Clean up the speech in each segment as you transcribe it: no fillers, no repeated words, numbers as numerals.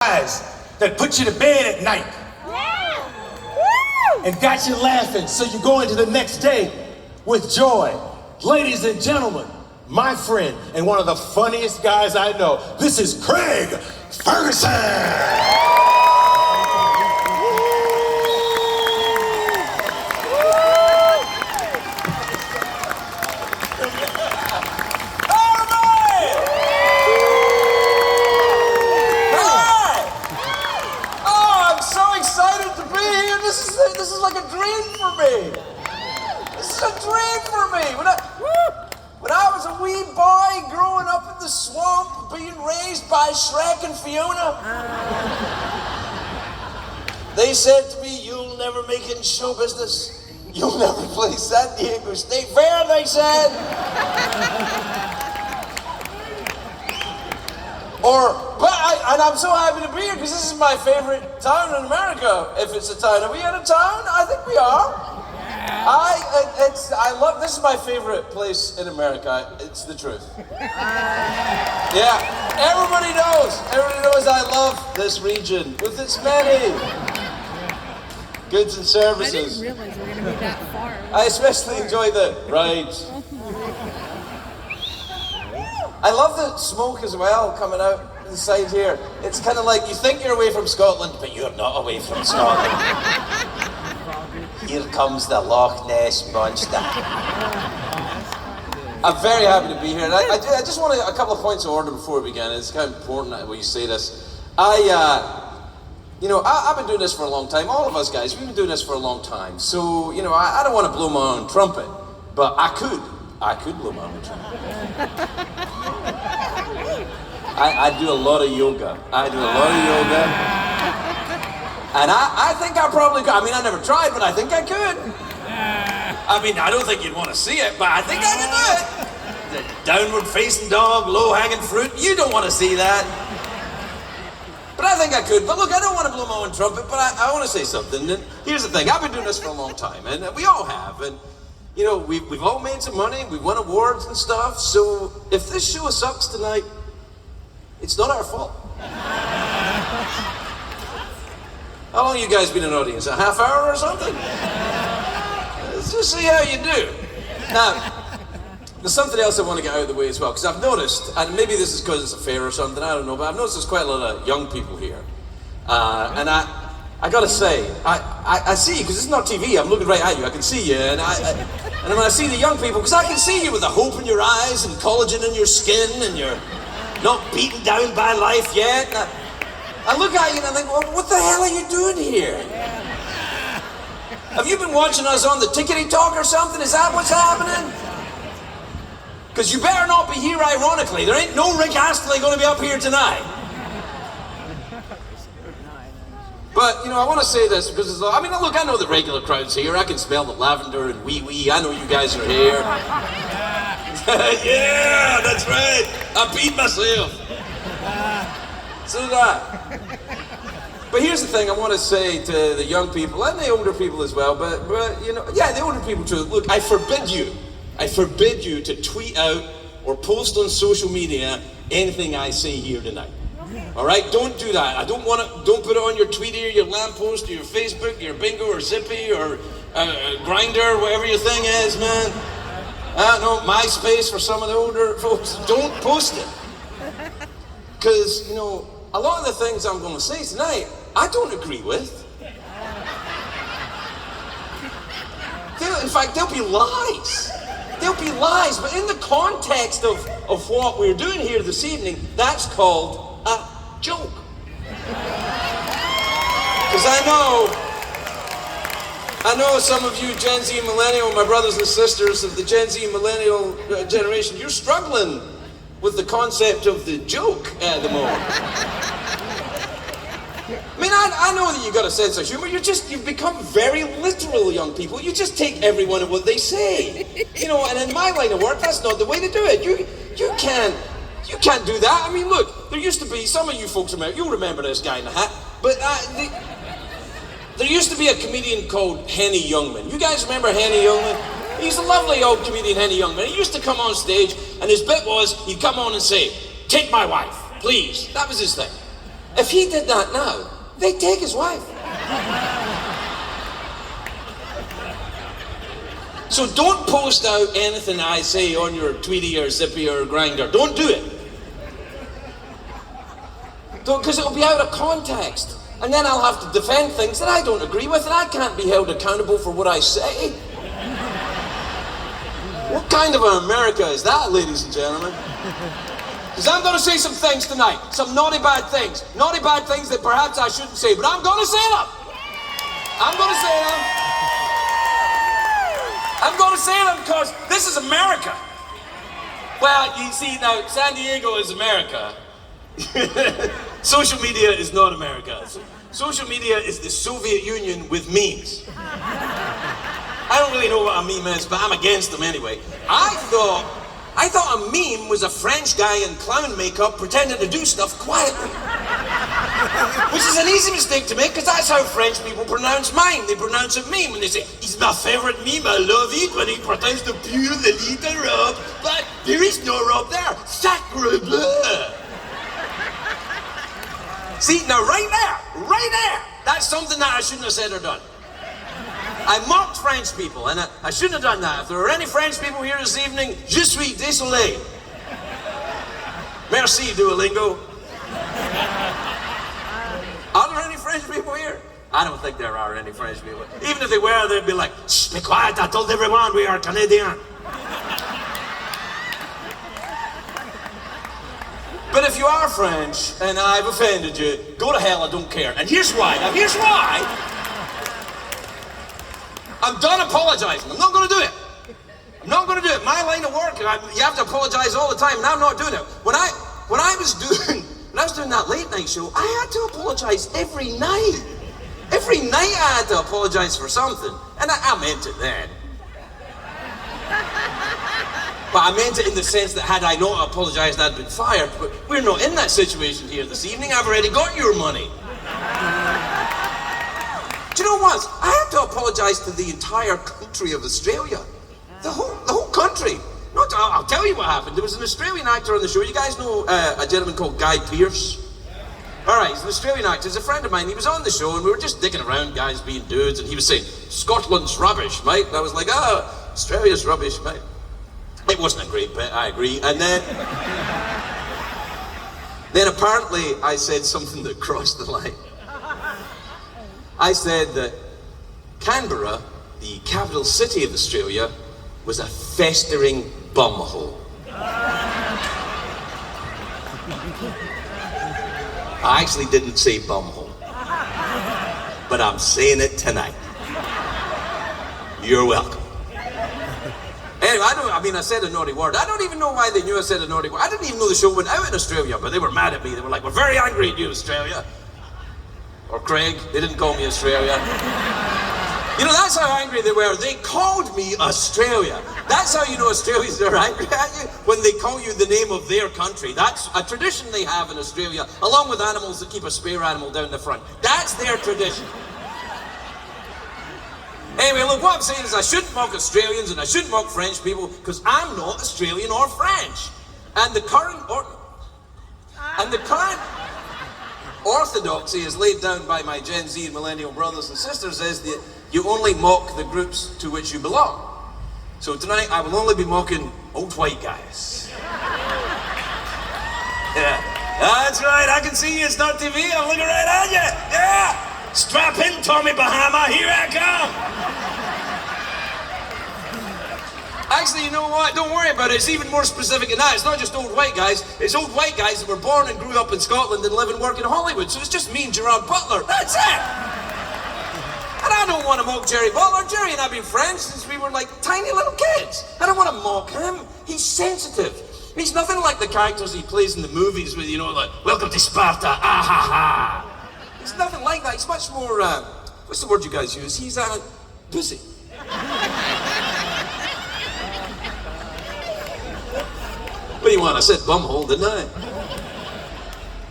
eyes that put you to bed at night and got you laughing so you go into the next day with joy. Ladies and gentlemen, my friend and one of the funniest guys I know, this is Craig Ferguson. This is like a dream for me. This is a dream for me. When I was a wee boy growing up in the swamp, being raised by Shrek and Fiona, they said to me, "You'll never make it in show business. You'll never play San Diego State Fair," they said. And I'm so happy to be here because this is my favorite town in America. If it's a town, are we in a town? I think we are. I love. This is my favorite place in America. It's the truth. Yeah, everybody knows. Everybody knows I love this region with its many goods and services. I didn't realize we were going to be that far. I especially enjoy the rides. I love the smoke as well coming out the side here. It's kind of like you think you're away from Scotland, but you're not away from Scotland. Here comes the Loch Ness Monster. I'm very happy to be here. And I just want a couple of points of order before we begin. It's kind of important that we say this. I've been doing this for a long time. All of us guys, we've been doing this for a long time. So, I don't want to blow my own trumpet, but I could blow my own trumpet. I do a lot of yoga. And I think I probably could. I mean, I never tried, but I think I could. I mean, I don't think you'd want to see it, but I think I could do it. The downward facing dog, low hanging fruit. You don't want to see that. But I think I could. But look, I don't want to blow my own trumpet, but I want to say something. And here's the thing. I've been doing this for a long time, and we all have. And we've all made some money. We've won awards and stuff. So if this show sucks tonight, it's not our fault. How long you guys been in audience? A half hour or something? Let's just see how you do. Now, there's something else I want to get out of the way as well, because I've noticed, and maybe this is because it's a fair or something, I don't know, but I've noticed there's quite a lot of young people here. And I gotta say, I see you, because it's not TV, I'm looking right at you, I can see you, and when I see the young people, because I can see you with the hope in your eyes and collagen in your skin, and you're not beaten down by life yet. I look at you and I think, well, what the hell are you doing here? Have you been watching us on the Tickety Talk or something? Is that what's happening? Because you better not be here ironically. There ain't no Rick Astley going to be up here tonight. But, I want to say this because look, I know the regular crowd's here. I can smell the lavender and wee-wee. I know you guys are here. Yeah, that's right. I beat myself. So did I. But here's the thing I want to say to the young people and the older people as well. But the older people too. Look, I forbid you to tweet out or post on social media anything I say here tonight. All right, don't do that. Don't put it on your Tweeter, your lamppost, or your Facebook, your Bingo, or Zippy, or Grindr, whatever your thing is, man. I don't know, MySpace for some of the older folks. Don't post it. Because, a lot of the things I'm going to say tonight, I don't agree with. In fact, they'll be lies. But in the context of what we're doing here this evening, that's called a joke. Because I know some of you Gen Z and Millennial, my brothers and sisters of the Gen Z and Millennial generation, you're struggling with the concept of the joke at the moment. I mean, I know that you've got a sense of humor. You've become very literal, young people. You just take everyone and what they say. And in my line of work, that's not the way to do it. You can't do that. I mean, look, there used to be, some of you folks you'll remember this guy in the hat, but there used to be a comedian called Henny Youngman. You guys remember Henny Youngman? He's a lovely old comedian, Henny Youngman. He used to come on stage, and his bit was, he'd come on and say, "Take my wife, please." That was his thing. If he did that now, they'd take his wife. So don't post out anything I say on your Tweety or Zippy or Grindr. Don't do it. Don't, because it'll be out of context. And then I'll have to defend things that I don't agree with, and I can't be held accountable for what I say. What kind of an America is that, ladies and gentlemen? Because I'm going to say some things tonight, some naughty bad things that perhaps I shouldn't say, but I'm going to say them. I'm going to say them. I'm going to say them because this is America. Well, you see, now, San Diego is America. Social media is not America. Social media is the Soviet Union with memes. I don't really know what a meme is, but I'm against them anyway. I thought a meme was a French guy in clown makeup pretending to do stuff quietly. Which is an easy mistake to make, because that's how French people pronounce mime. They pronounce it meme, and they say, "It's my favorite meme, I love it when he pretends to pew the little rub, but there is no rub there. Sacre bleu." See, now right there, that's something that I shouldn't have said or done. I mocked French people, and I shouldn't have done that. If there are any French people here this evening, je suis désolé. Merci, Duolingo. Are there any French people here? I don't think there are any French people. Even if they were, they'd be like, "Shh, be quiet, I told everyone we are Canadian." But if you are French, and I've offended you, go to hell, I don't care. And here's why. Now, here's why. I'm done apologizing. I'm not going to do it. I'm not going to do it. My line of work, you have to apologize all the time, and I'm not doing it. When I was doing that late night show, I had to apologize every night. Every night I had to apologize for something, and I meant it then. But I meant it in the sense that had I not apologized, I'd been fired. But we're not in that situation here this evening. I've already got your money. Do you know what? I have to apologize to the entire country of Australia. The whole country. I'll tell you what happened. There was an Australian actor on the show. You guys know a gentleman called Guy Pearce? All right, he's an Australian actor. He's a friend of mine. He was on the show, and we were just dicking around, guys being dudes, and he was saying, "Scotland's rubbish, mate." And I was like, Australia's rubbish, mate. It wasn't a great bit, I agree. And then apparently I said something that crossed the line. I said that Canberra, the capital city of Australia, was a festering bumhole. I actually didn't say bumhole, but I'm saying it tonight. You're welcome. Anyway, I said a naughty word. I don't even know why they knew I said a naughty word. I didn't even know the show went out in Australia, but they were mad at me. They were like, "We're very angry at you, Australia." Or Craig, they didn't call me Australia. You know, that's how angry they were. They called me Australia. That's how you know Australians are angry at you, when they call you the name of their country. That's a tradition they have in Australia, along with animals that keep a spare animal down the front. That's their tradition. Anyway, look, what I'm saying is I shouldn't mock Australians and I shouldn't mock French people, because I'm not Australian or French. And the current orthodoxy as laid down by my Gen Z and millennial brothers and sisters is that you only mock the groups to which you belong. So tonight I will only be mocking old white guys. Yeah, that's right, I can see you, it's not TV, I'm looking right at you. Yeah, strap in, Tommy Bahama, here I come. Actually, you know what? Don't worry about it. It's even more specific than that. It's not just old white guys. It's old white guys that were born and grew up in Scotland and live and work in Hollywood. So it's just me and Gerard Butler. That's it. And I don't want to mock Jerry Butler. Jerry and I have been friends since we were like tiny little kids. I don't want to mock him. He's sensitive. He's nothing like the characters he plays in the movies with, you know, like, "Welcome to Sparta, ah ha ha." He's nothing like that. He's much more, what's the word you guys use? He's, pussy. What do you want? I said bumhole, didn't I?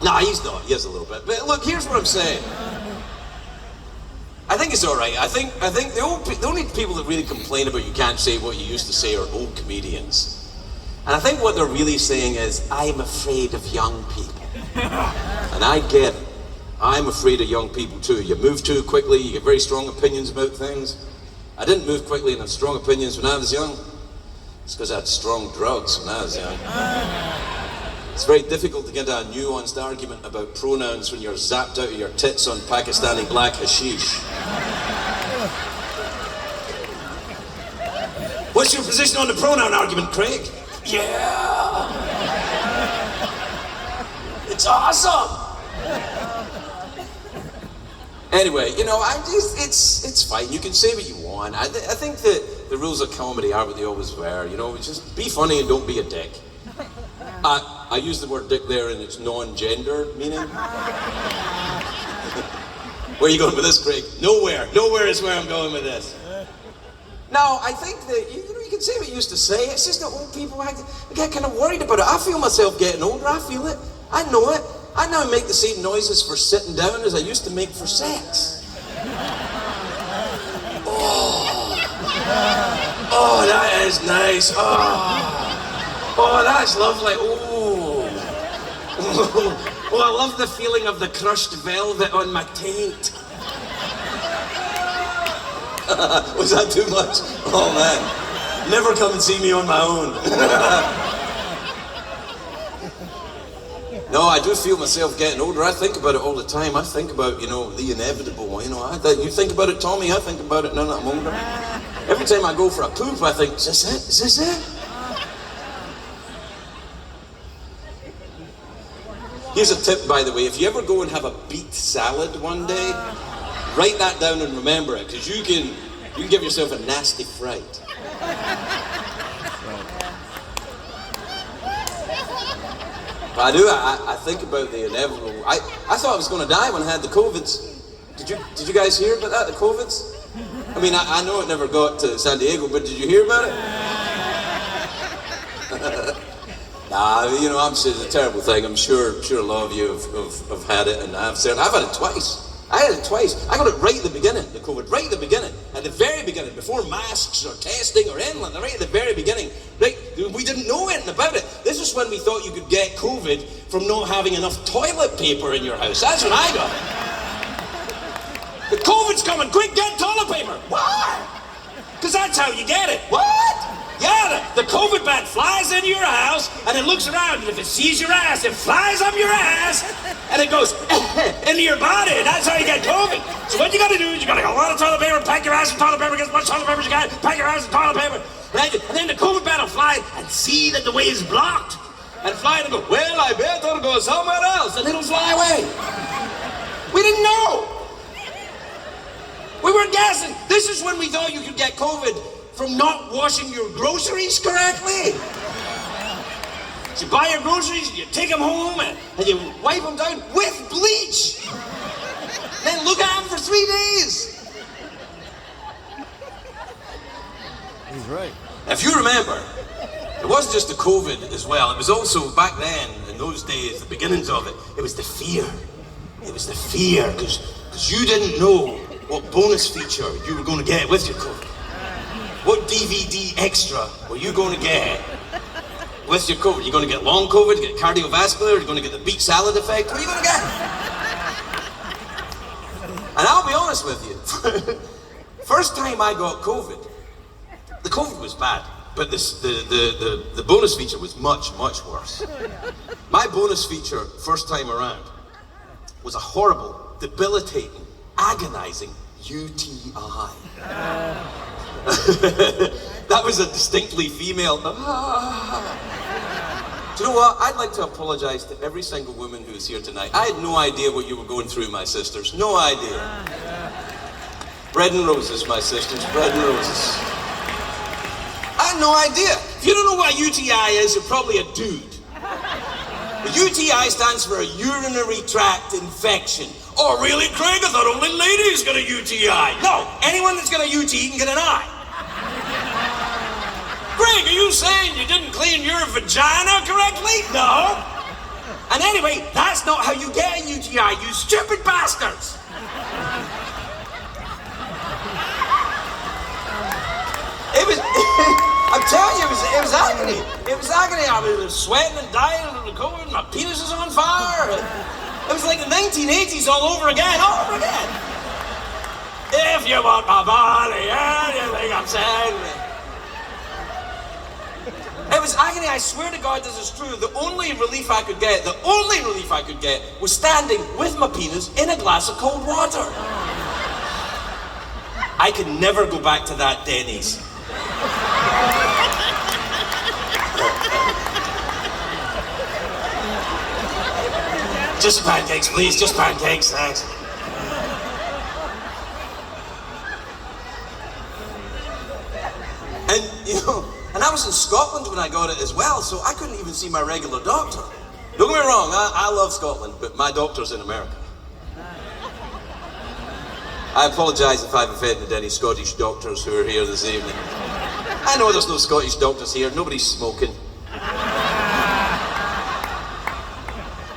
Nah, he's not. He is a little bit. But look, here's what I'm saying. I think it's all right. I think the only people that really complain about you can't say what you used to say are old comedians. And I think what they're really saying is, "I'm afraid of young people." And I get it. I'm afraid of young people too. You move too quickly, you get very strong opinions about things. I didn't move quickly and have strong opinions when I was young. It's because I had strong drugs when I was young. It's very difficult to get a nuanced argument about pronouns when you're zapped out of your tits on Pakistani black hashish. What's your position on the pronoun argument, Craig? Yeah! It's awesome! Anyway, you know, it's fine. You can say what you want. I think that the rules of comedy are what they always were. You know, just be funny and don't be a dick. I use the word dick there in its non-gender meaning. Where are you going with this, Craig? Nowhere. Nowhere is where I'm going with this. No, I think that, you know, you can say what you used to say. It's just that old people, I get kind of worried about it. I feel myself getting older. I feel it. I know it. I now make the same noises for sitting down as I used to make for sex. Oh, that is nice. Oh, that's lovely. Oh, I love the feeling of the crushed velvet on my taint. Was that too much? Oh man, never come and see me on my own. No, I do feel myself getting older. I think about it all the time. I think about, you know, the inevitable. You know, you think about it, Tommy. I think about it now that I'm older. Every time I go for a poop, I think, is this it? Is this it? Here's a tip, by the way. If you ever go and have a beet salad one day, write that down and remember it, because you can give yourself a nasty fright. But I think about the inevitable. I thought I was going to die when I had the COVIDs. Did you guys hear about that, the COVIDs? I mean, I know it never got to San Diego, but did you hear about it? Nah, you know, it's a terrible thing. I'm sure a lot of you have had it, and I've had it twice. I had it twice. I got it right at the beginning, the COVID, right at the beginning. At the very beginning, before masks or testing or anything, right at the very beginning. Right, we didn't know anything about it. This is when we thought you could get COVID from not having enough toilet paper in your house. That's when I got it. The COVID's coming, quick, get toilet paper. What? Because that's how you get it. What? Yeah, the COVID bat flies into your house, and it looks around, and if it sees your ass, it flies up your ass, and it goes into your body, and that's how you get COVID. So what you gotta do is you gotta get a lot of toilet paper, pack your ass in toilet paper, get as much toilet paper as you can, pack your ass in toilet paper, and then the COVID bat will fly and see that the way is blocked, and fly and go, well, I better go somewhere else, and it'll fly away. We didn't know. We were guessing. This is when we thought you could get COVID from not washing your groceries correctly. So you buy your groceries, you take them home, and you wipe them down with bleach. Then look at them for 3 days. He's right. If you remember, it wasn't just the COVID as well. It was also, back then, in those days, the beginnings of it, it was the fear. It was the fear, because you didn't know what bonus feature you were going to get with your COVID. What DVD extra were you going to get with your COVID? You're going to get long COVID, get cardiovascular, you're going to get the beet salad effect. What are you going to get? And I'll be honest with you, first time I got COVID, the COVID was bad, but the bonus feature was much, much worse. My bonus feature, first time around, was a horrible, debilitating, agonizing UTI. That was a distinctly female. Do you know what? I'd like to apologize to every single woman who is here tonight. I had no idea what you were going through, my sisters. No idea. Bread and roses, my sisters. Bread and roses. I had no idea. If you don't know what a UTI is, you're probably a dude. The UTI stands for a urinary tract infection. Oh, really, Craig? I thought only ladies got a UTI. No, anyone that's got a UT can get an I. Craig, are you saying you didn't clean your vagina correctly? No. And anyway, that's not how you get a UTI, you stupid bastards. It was, I'm telling you, it was agony. It was agony. I was sweating and dying, and my penis was on fire. It was like the 1980s all over again, all over again. If you want my body, anything I'm saying. It was agony, I swear to God this is true. The only relief I could get was standing with my penis in a glass of cold water. I can never go back to that Denny's. Just pancakes, please, just pancakes, thanks. And I was in Scotland when I got it as well, so I couldn't even see my regular doctor. Don't get me wrong, I love Scotland, but my doctor's in America. I apologise if I've offended any Scottish doctors who are here this evening. I know there's no Scottish doctors here, nobody's smoking.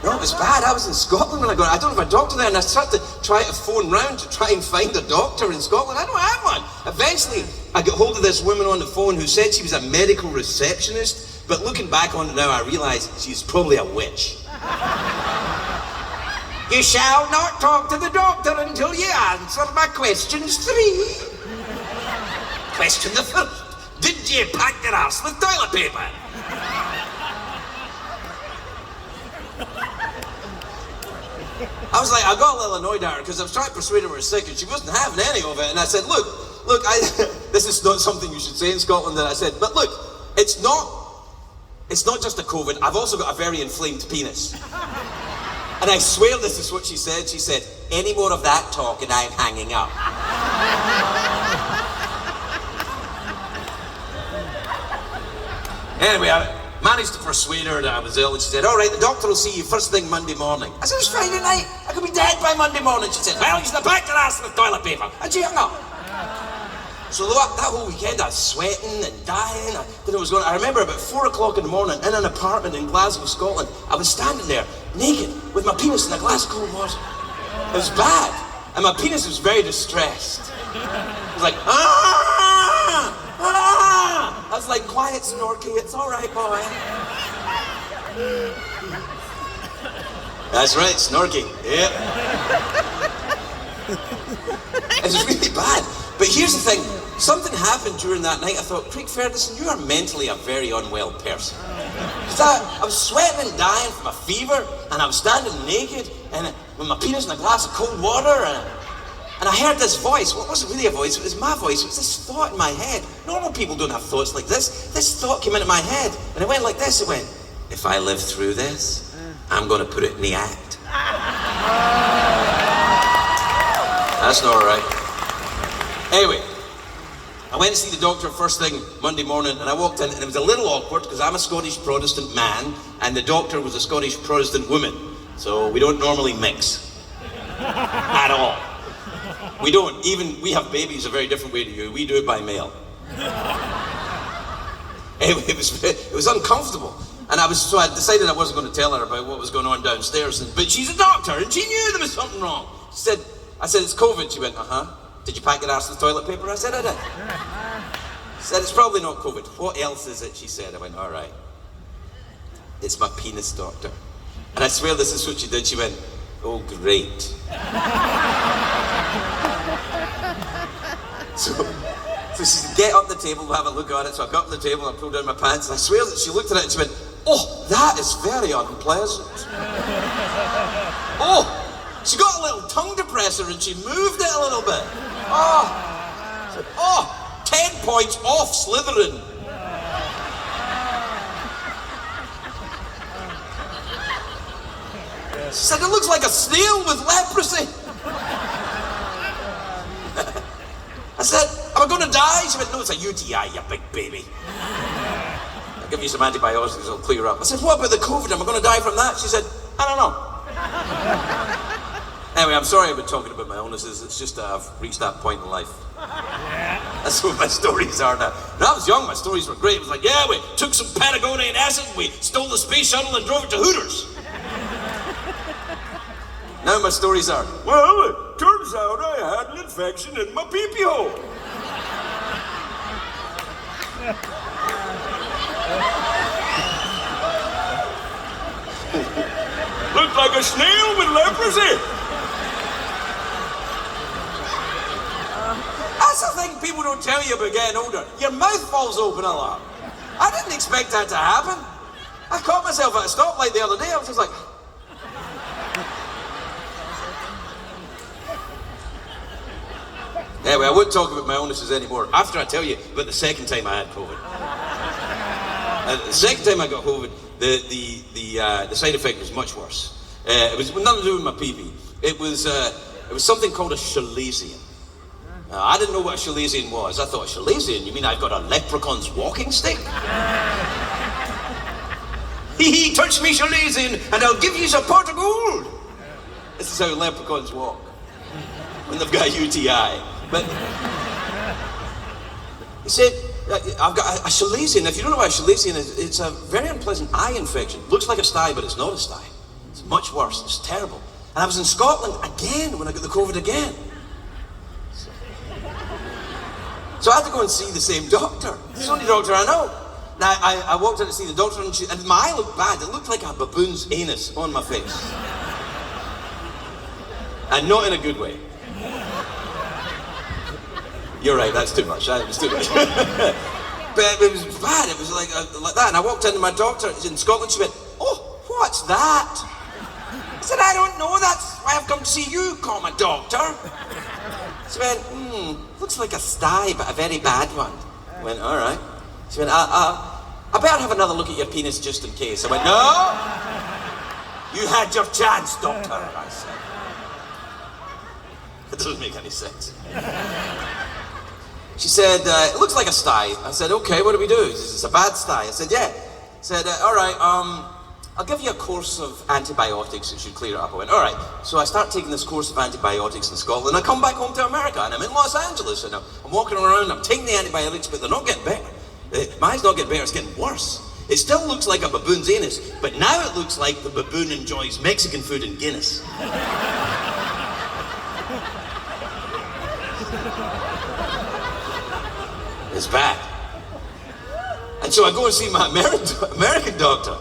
No, it was bad. I was in Scotland when I got it. I don't have a doctor there, and I started to try to phone round to try and find a doctor in Scotland. I don't have one. Eventually, I got hold of this woman on the phone who said she was a medical receptionist, but looking back on it now, I realise she's probably a witch. You shall not talk to the doctor until you answer my questions 3. Question the first. Did you pack your arse with toilet paper? I was like, I got a little annoyed at her because I was trying to persuade her we were sick and she wasn't having any of it. And I said, look, this is not something you should say in Scotland. And I said, but look, it's not just a COVID. I've also got a very inflamed penis. And I swear this is what she said. She said, any more of that talk and I'm hanging up. Anyway, I managed to persuade her that I was ill, and she said, all right, the doctor will see you first thing Monday morning. I said, it's Friday night, I could be dead by Monday morning. She said, well, you should have packed your ass with toilet paper. And she hung up. So that whole weekend, I was sweating and dying. I remember about 4 o'clock in the morning, in an apartment in Glasgow, Scotland, I was standing there, naked, with my penis in a glass of cold water. It was bad, and my penis was very distressed. It was like, ah! I was like, quiet, Snorky, it's all right, boy. That's right, Snorky, yeah. It was really bad. But here's the thing, something happened during that night. I thought, Craig Ferguson, you are mentally a very unwell person. I was sweating and dying from a fever, and I was standing naked, and with my penis in a glass of cold water, and I heard this voice. Well, it wasn't really a voice, it was my voice. It was this thought in my head. Normal people don't have thoughts like this. This thought came into my head, and it went like this. It went, if I live through this, I'm going to put it in the act. That's not right. Anyway, I went to see the doctor first thing Monday morning, and I walked in, and it was a little awkward, because I'm a Scottish Protestant man, and the doctor was a Scottish Protestant woman. So we don't normally mix. At all. We don't. Even we have babies a very different way to you. We do it by mail. Anyway, it was uncomfortable. And so I decided I wasn't going to tell her about what was going on downstairs. But she's a doctor, and she knew there was something wrong. I said, it's COVID. She went, uh-huh. Did you pack your ass with toilet paper? I said, I did. She said, it's probably not COVID. What else is it? She said. I went, all right. It's my penis, doctor. And I swear this is what she did. She went, oh, great. So she said, get up the table, we'll have a look at it. So I got up the table and I pulled down my pants, and I swear that she looked at it and she went, oh, that is very unpleasant. Oh, she got a little tongue depressor and she moved it a little bit. Oh, 10 points off Slytherin. She said, it looks like a snail with leprosy. I said, am I going to die? She went, no, it's a UTI, you big baby. I'll give you some antibiotics, it'll clear up. I said, what about the COVID? Am I going to die from that? She said, I don't know. Anyway, I'm sorry I've been talking about my illnesses. It's just I've reached that point in life. That's what my stories are now. When I was young, my stories were great. It was like, yeah, we took some Patagonian acid, we stole the space shuttle and drove it to Hooters. Now my stories are, well, it turns out I had an infection in my pee-pee hole. Look, look like a snail with leprosy. That's the thing people don't tell you about getting older. Your mouth falls open a lot. I didn't expect that to happen. I caught myself at a stoplight the other day. I was just like... Anyway, I won't talk about my illnesses anymore. After I tell you about the second time I had COVID. The second time I got COVID, the side effect was much worse. It was nothing to do with my pee-pee. It was something called a chalazion. I didn't know what a chalazion was. I thought, chalazion? You mean I've got a leprechaun's walking stick? Hee, touch me, chalazion, and I'll give you a pot of gold. This is how leprechauns walk when they've got UTI. But he said, I've got a chalazion. If you don't know what a chalazion is, it's a very unpleasant eye infection. Looks like a sty, but it's not a sty. It's much worse. It's terrible. And I was in Scotland again when I got the COVID again. So I had to go and see the same doctor. It's the only doctor I know. Now, I walked in to see the doctor, and my eye looked bad. It looked like a baboon's anus on my face. And not in a good way. You're right, that's too much. It was too much. But it was bad. It was like that. And I walked into my doctor in Scotland. She went, "Oh, what's that?" I said, "I don't know. That's why I've come to see you, comma, doctor." She went, "Looks like a sty, but a very bad one." I went, "All right." She went, I better have another look at your penis just in case." I went, "No, you had your chance, doctor," I said. It doesn't make any sense. She said, "It looks like a sty." I said, "Okay, what do we do?" She said, "It's a bad sty." I said, "Yeah." I said, "All right, I'll give you a course of antibiotics that should clear it up." I went, "All right." So I start taking this course of antibiotics in Scotland. I come back home to America, and I'm in Los Angeles, and I'm walking around, I'm taking the antibiotics, but they're not getting better. My eye's not getting better, it's getting worse. It still looks like a baboon's anus, but now it looks like the baboon enjoys Mexican food and Guinness. It's bad. And so I go and see my American doctor,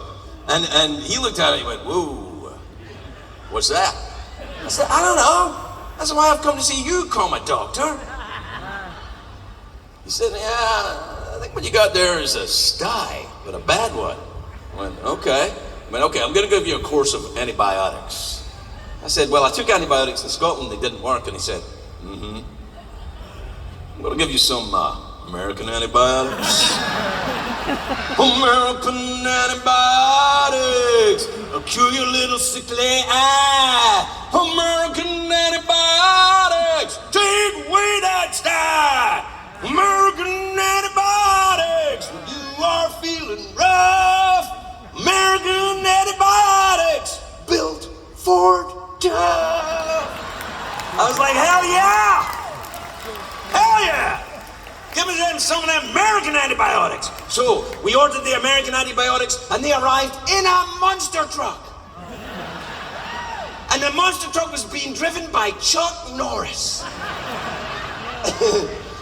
and he looked at it and he went, "Whoa, what's that?" I said, "I don't know. That's why I've come to see you, comma, doctor." He said, "Yeah, I think what you got there is a sty, but a bad one." I went, "Okay." I went, "Okay, I'm going to give you a course of antibiotics." I said, "Well, I took antibiotics in Scotland, they didn't work." And he said, "I'm going to give you some American antibiotics." American antibiotics, I'll cure your little sickly eye. American antibiotics, take away that sty. American antibiotics, when you are feeling rough. American antibiotics, built for tough. I was like, hell yeah! Hell yeah! Give me some of them American antibiotics. So we ordered the American antibiotics, and they arrived in a monster truck. And the monster truck was being driven by Chuck Norris.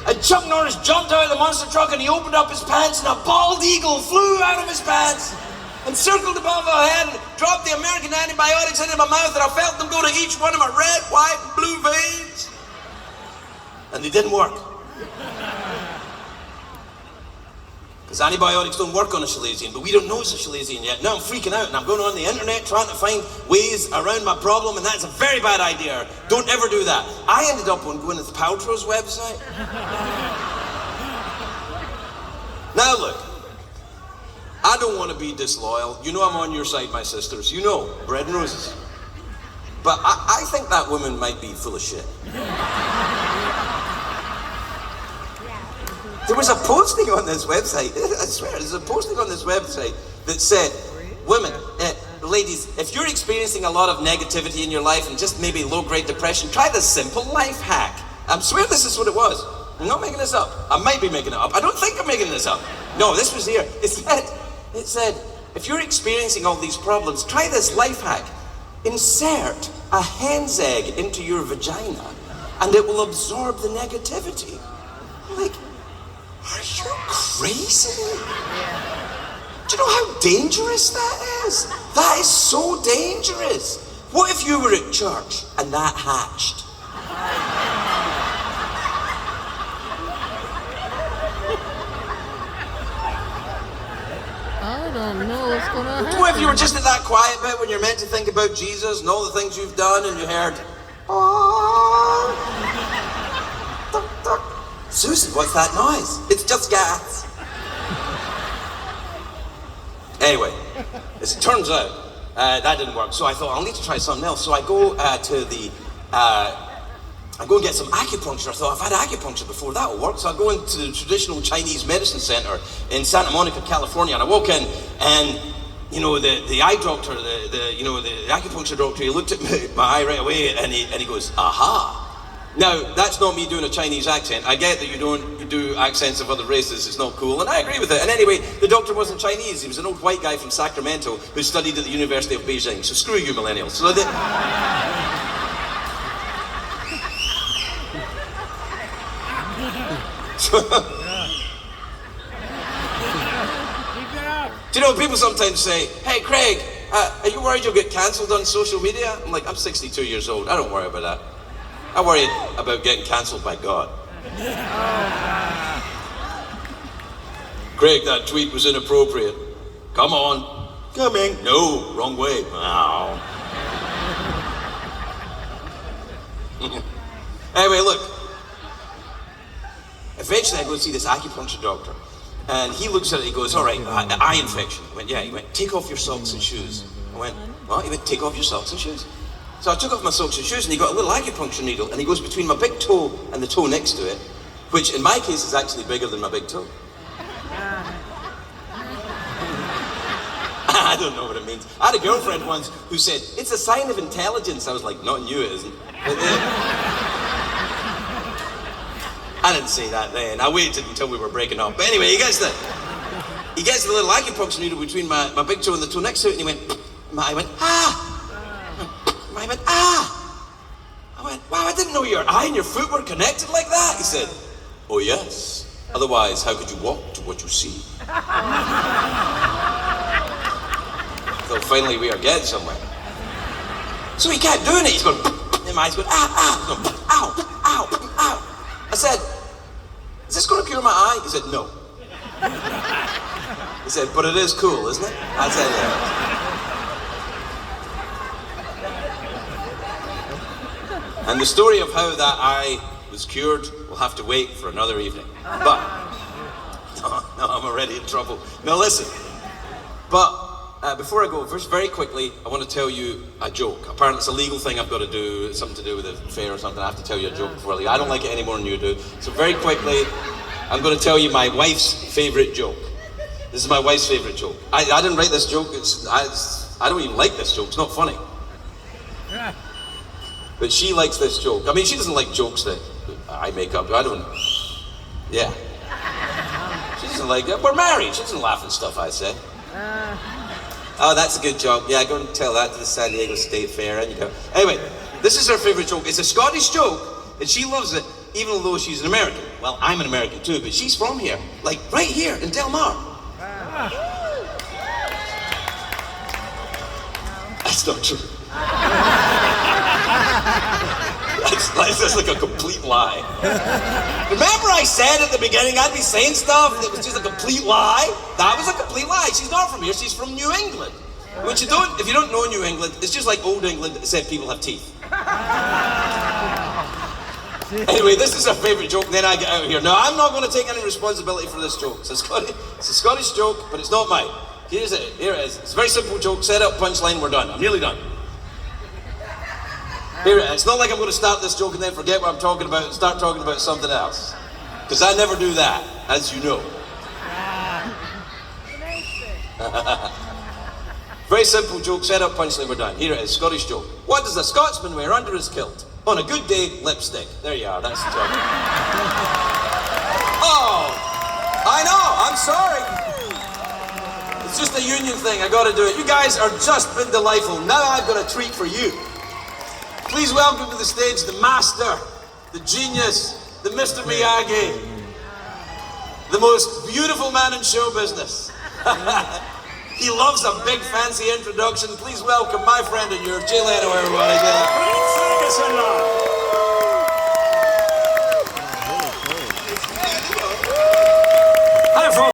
And Chuck Norris jumped out of the monster truck, and he opened up his pants, and a bald eagle flew out of his pants and circled above our head and dropped the American antibiotics into my mouth, and I felt them go to each one of my red, white, and blue veins. And they didn't work. Because antibiotics don't work on a chalazion, but we don't know it's a chalazion yet. Now I'm freaking out, and I'm going on the internet trying to find ways around my problem, and that's a very bad idea. Don't ever do that. I ended up on Gwyneth Paltrow's website. Now look, I don't want to be disloyal. You know I'm on your side, my sisters. You know, bread and roses. But I think that woman might be full of shit. There was a posting on this website, I swear, there's a posting on this website that said, women, ladies, if you're experiencing a lot of negativity in your life and just maybe low-grade depression, try this simple life hack. I swear this is what it was. I'm not making this up. I might be making it up. I don't think I'm making this up. No, this was here. It said, if you're experiencing all these problems, try this life hack. Insert a hen's egg into your vagina and it will absorb the negativity. Like, are you crazy? Do you know how dangerous that is? That is so dangerous. What if you were at church and that hatched? I don't know what's gonna happen. What if you were just at that quiet bit when you're meant to think about Jesus and all the things you've done and you heard, oh. Susan, what's that noise? It's just gas. Anyway, as it turns out, that didn't work. So I thought, I'll need to try something else. So I go I go and get some acupuncture. I thought, I've had acupuncture before, that'll work. So I go into the traditional Chinese medicine center in Santa Monica, California, and I walk in, and you know, the eye doctor, the acupuncture doctor, he looked at my eye right away, and he goes, aha. Now, that's not me doing a Chinese accent. I get that you do accents of other races, it's not cool, and I agree with it. And anyway, the doctor wasn't Chinese, he was an old white guy from Sacramento who studied at the University of Beijing. So screw you, millennials. So do you know, people sometimes say, hey Craig, are you worried you'll get cancelled on social media? I'm like, I'm 62 years old, I don't worry about that. I worry about getting cancelled by God. Craig, that tweet was inappropriate. Come on. Coming. No, wrong way. Ow. Anyway, look. Eventually I go see this acupuncture doctor. And he looks at it, he goes, all right, eye infection. I went, yeah. He went, take off your socks and shoes. I went, well, he went, take off your socks and shoes. So I took off my socks and shoes, and he got a little acupuncture needle, and he goes between my big toe and the toe next to it, which in my case is actually bigger than my big toe. I don't know what it means. I had a girlfriend once who said, it's a sign of intelligence. I was like, not in you, it isn't. I didn't say that then. I waited until we were breaking up. But anyway, he gets the little acupuncture needle between my big toe and the toe next to it, and he went, I went, ah! I went, ah! I went, wow, I didn't know your eye and your foot were connected like that. He said, oh yes. Otherwise, how could you walk to what you see? So finally we are getting somewhere. So he kept doing it. He's going, and my eyes going, ah, ah, going, ow, ow, ow. I said, is this going to cure my eye? He said, no. He said, but it is cool, isn't it? I said, yeah. And the story of how that eye was cured will have to wait for another evening. But, no, I'm already in trouble. Now listen, but before I go, first, very quickly, I want to tell you a joke. Apparently it's a legal thing I've got to do, it's something to do with a fair or something. I have to tell you a joke before I leave. I don't like it any more than you do. So very quickly, I'm going to tell you my wife's favorite joke. This is my wife's favorite joke. I didn't write this joke, I don't even like this joke, it's not funny. But she likes this joke. I mean, she doesn't like jokes that I make up. I don't know. Yeah. She doesn't like it. We're married. She doesn't laugh at stuff I say. Oh, that's a good joke. Yeah, go and tell that to the San Diego State Fair, and you go. Anyway, this is her favorite joke. It's a Scottish joke, and she loves it, even though she's an American. Well, I'm an American too, but she's from here. Like, right here in Del Mar. That's not true. That's like a complete lie. Remember I said at the beginning I'd be saying stuff that was just a complete lie? That was a complete lie. She's not from here, she's from New England. Which if you don't know New England, it's just like Old England except people have teeth. Anyway, this is her favourite joke, and then I get out of here. Now, I'm not going to take any responsibility for this joke. It's a Scottish joke, but it's not mine. Here it is. It's a very simple joke. Set up, punchline, we're done. I'm nearly done. Here, it's not like I'm going to start this joke and then forget what I'm talking about and start talking about something else. Because I never do that, as you know. Very simple joke, set up, punchline, we're done. Here it is, Scottish joke. What does a Scotsman wear under his kilt? On a good day, lipstick. There you are, that's the joke. Oh, I know, I'm sorry. It's just a union thing, I gotta do it. You guys are just been delightful. Now I've got a treat for you. Please welcome to the stage the master, the genius, the Mr. Miyagi, the most beautiful man in show business. He loves a big fancy introduction. Please welcome my friend and yours, Jay Leno, everybody. Jay Leno. Ferguson.